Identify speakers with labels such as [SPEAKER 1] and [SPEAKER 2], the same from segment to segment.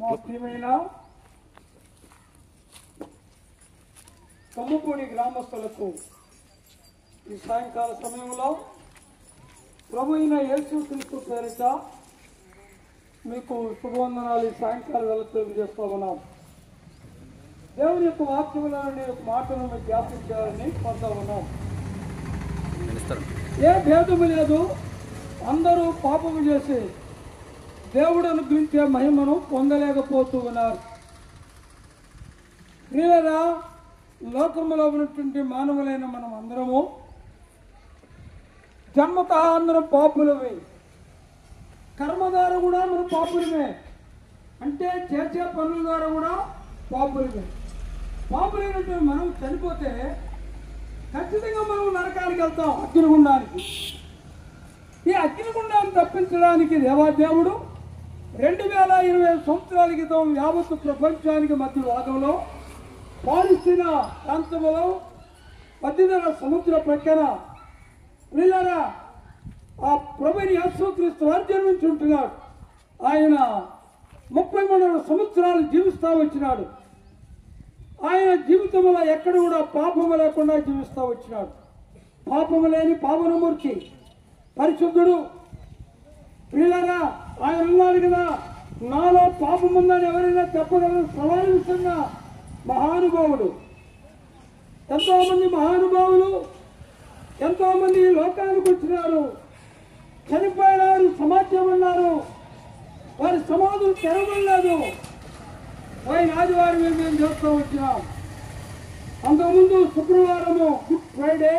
[SPEAKER 1] మా ప్రియమైన కొమ్ముపూడి గ్రామస్తులకు ఈ సాయంకాల సమయంలో ప్రభు అయిన యేసుక్రీస్తు పేరిట మీకు శుభవందనాలు. ఈ సాయంకాల వేళ తెలియజేస్తూ ఉన్నాం. దేవుని యొక్క వాక్యములని ఒక మాటను మీకు జ్ఞాపకం చేయాలని కోరుతా ఉన్నాం. ఏ భేదము లేదు, అందరూ పాపము చేసి దేవుడు అనుగ్రహించే మహిమను పొందలేకపోతూ ఉన్నారు. ప్రియులారా, లోకములో ఉన్నటువంటి మానవులైన మనం అందరము జన్మతః అందరం పాపులమే. కర్మ ద్వారా కూడా మనం పాపులమే, అంటే చేసే పనుల ద్వారా కూడా పాపులమే. పాపులైనటువంటి మనం చనిపోతే ఖచ్చితంగా మనం నరకానికి వెళ్తాం, అగ్నిగుండానికి. ఈ అగ్నిగుండాన్ని తప్పించడానికి దేవాదేవుడు 2020 సంవత్సరాల క్రితం యావత్తు ప్రపంచానికి మధ్య భాగంలో పాలిస్తీనా ప్రాంతంలో 18 సముద్ర ప్రక్కన ప్రియులారా ఆ ప్రభుని యేసుక్రీస్తు వారు జన్మించుంటున్నాడు. ఆయన 33 సంవత్సరాలు జీవిస్తూ వచ్చినాడు. ఆయన జీవితంలో ఎక్కడ కూడా పాపము లేకుండా జీవిస్తూ వచ్చినాడు. పాపము లేని పావనమూర్తి, పరిశుద్ధుడు. ప్రియులారా, ఆయన ఉన్నాడు కదా, నాలో పాపం ఉందని ఎవరైనా చెప్పగలరు? సవాలుస్తున్న మహానుభావుడు. ఎంతో మంది మహానుభావులు ఎంతో మంది లోకానికి వచ్చినారు, చనిపోయినారు, సమాజం ఉన్నారు, వారి సమాధులు తెరవలేదు. పోయిన ఆదివారం మేము చేస్తూ వచ్చినాం. అంతకుముందు శుక్రవారము గుడ్ ఫ్రైడే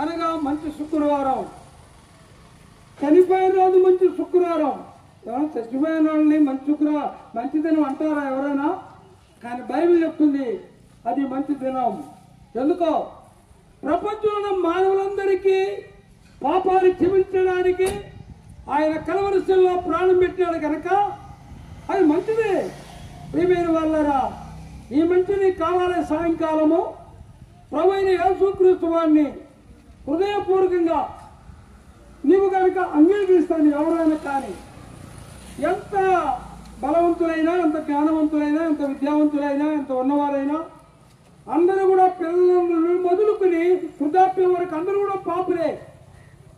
[SPEAKER 1] అనగా మంచి శుక్రవారం, చనిపోయిన రోజు మంచి శుక్రవారం. ఎవరైనా చచ్చిపోయిన వాళ్ళని మంచి దినం అంటారా ఎవరైనా? కానీ బైబిల్ చెప్తుంది అది మంచి దినం. ఎందుకో ప్రపంచంలో మానవులందరికీ పాపాలు క్షమించడానికి ఆయన కలవరి శిలువలో ప్రాణం పెట్టాడు కనుక అది మంచిదే. ప్రియమైన వాళ్ళరా, ఈ మంచిది కావాలి. సాయంకాలము ప్రభువైన యేసుక్రీస్తు వారిని హృదయపూర్వకంగా నీవు కనుక అంగీకరిస్తాను, ఎవరైనా కానీ ఎంత బలవంతులైనా, ఎంత జ్ఞానవంతులైనా, ఎంత విద్యావంతులైనా, ఎంత ఉన్నవారైనా అందరూ కూడా పిల్లలను మొదలుకుని వృద్ధాప్యం వరకు అందరూ కూడా పాపులే.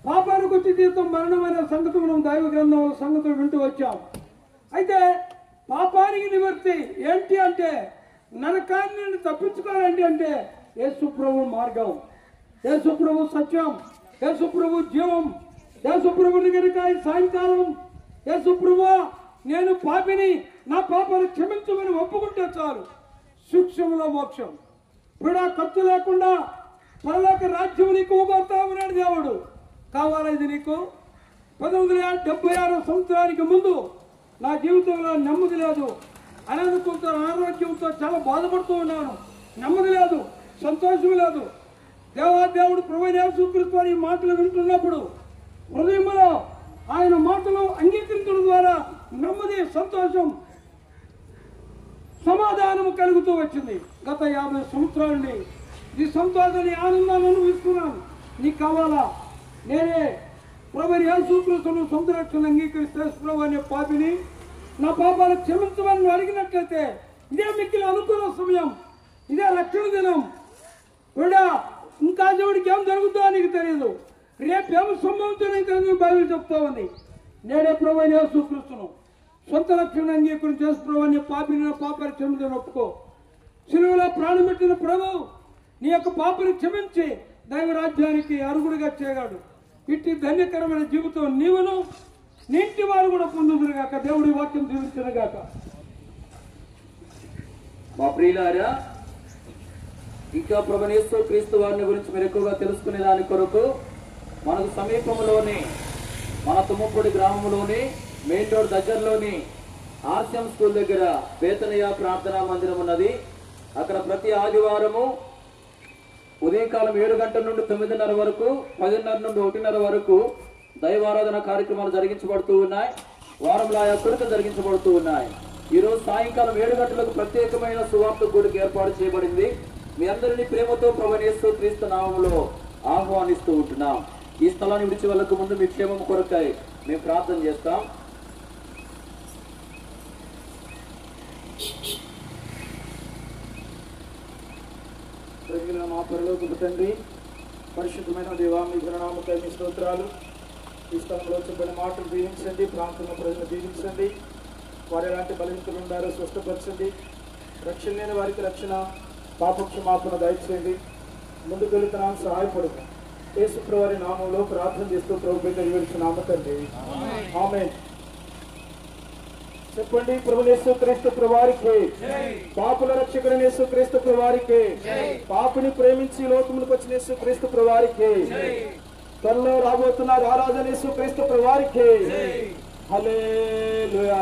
[SPEAKER 1] పాపానికి వచ్చి జీవితం మరణమైన సంగతి మనం దైవ గ్రంథంలో సంగతులు వింటూ వచ్చాం. అయితే పాపానికి నివర్తి ఏంటి అంటే, నరకాన్ని తప్పించుకోవాలండి అంటే యేసు ప్రభు మార్గం, యేసు ప్రభు సత్యం, యేసు ప్రభు జీవం. యేసు ప్రభుని కనుక ఈ సాయంకాలం యేసు ప్రభు నేను పాపిని, నా పాపాలు క్షమించమని ఒప్పుకుంటే చాలు, సూక్ష్మంలో మోక్షం. ఇప్పుడు ఖర్చు లేకుండా పరలోక రాజ్యం నీకు ఊబడతా ఉన్నాడు దేవుడు. కావాలా ఇది నీకు? 1976 సంవత్సరానికి ముందు నా జీవితంలో నెమ్మది లేదు, అనారోగ్యంతో అనారోగ్యంతో చాలా బాధపడుతూ ఉన్నాను. నెమ్మది లేదు, సంతోషం లేదు. దేవాదేవుడు ప్రభువైన యేసుక్రీస్తు వారి మాటలు వింటున్నప్పుడు హృదయంలో ఆయన మాటలు అంగీకరించడం ద్వారా నెమ్మది, సంతోషం, సమాధానము కలుగుతూ వచ్చింది. గత 50 సంవత్సరాలని ఈ సంతోషాన్ని, ఆనందాన్ని అనుభవిస్తున్నాను. నీకు కావాలా? నేనే ప్రభువైన యేసుక్రీస్తును సొంత రక్షణ అంగీకరిస్తే ప్రభు అనే పాపిని నా పాపాలు క్షమించమని అడిగినట్లయితే ఇదే మిక్కిలి అనుకున్న సమయం, ఇదే రక్షణ దినం. కూడా ఇంకా దేవుడికి ఏం జరుగుతుందో నీకు తెలియదు, రేపు ఏం సంభవించని బైబిల్ చెప్తా ఉంది. నేనే ప్రభువైన యేసుక్రీస్తును సొంత రక్షణ అంగీకరించి చేసు ప్రభు అనే పాపిని నా పాపాలు క్షమించని ఒప్పుకో. శిలువలో ప్రాణం పెట్టిన ప్రభు నీ యొక్క పాపని క్షమించి దైవ రాజ్యానికి అరుగుడుగా చేయగాడు. ఇట్టి ధన్యకరమైన జీవితం నీవును నీ ఇంటి వారు కూడా పొందుదురుగాక. దేవుడి వాక్యం దీవించునుగాక.
[SPEAKER 2] మా ప్రియులారా, ఇంకా ప్రభువైన యేసుక్రీస్తు వారిని గురించి మీరు ఎక్కువగా తెలుసుకునే దాని కొరకు మనకు సమీపంలోని మన తుమ్మపూడి గ్రామంలోని మెయిన్ రోడ్ దగ్గరలోని ఆర్సిఎం స్కూల్ దగ్గర బేతనయ్య ప్రార్థనా మందిరం ఉన్నది. అక్కడ ప్రతి ఆదివారము ఉదయకాలం 7 గంటల నుండి 9:30 వరకు, 10:30 నుండి 1:30 వరకు దైవారాధన కార్యక్రమాలు జరిగించబడుతూ ఉన్నాయి. వారంలో ఆయా కొరతలు జరిగించబడుతూ ఉన్నాయి. ఈరోజు సాయంకాలం 7 గంటలకు ప్రత్యేకమైన సువార్త కూడిక ఏర్పాటు చేయబడింది. మీ అందరినీ ప్రేమతో ప్రభువైన యేసుక్రీస్తు నామములో ఆహ్వానిస్తూ ఉంటున్నాం. ఈ స్థలాన్ని విడిచి వెళ్ళక ముందు మీ క్షేమం కొరకై మేము ప్రార్థన చేస్తాం.
[SPEAKER 3] ప్రజల మా పరలోకపు తండ్రి, పరిశుద్ధమైన దేవా, మీ ఘననామకై మీ స్తోత్రాలు. ఈ స్థలంలో చెప్పిన మాటలు దీవించండి, ప్రాంతంలో ప్రజలు దీవించండి. వారు ఎలాంటి బలహీనతలు ఉన్నారో స్వస్థపరచండి. రక్షణ లేని వారికి రక్షణ, పాపక్షమాపణ దయచేయండి. ముందుకు వెళుతున్నాం, సహాయపడుతుంది. యేసు వారి నామంలో ప్రార్థన చేస్తూ ప్రభు బిడ్డ వివరించిన తండ్రి, ఆమేన్. చెప్పండి. ప్రభు యేసుక్రీస్తు ప్రభువారికి, పాపుల రక్షకుడైన యేసుక్రీస్తు ప్రభువారికి, పాపుని ప్రేమించి లోకములకు వచ్చిన యేసుక్రీస్తు ప్రభువారికి, త్వరలో రాబోతున్న రారాజన యేసుక్రీస్తు ప్రభువారికి. హల్లెలూయా.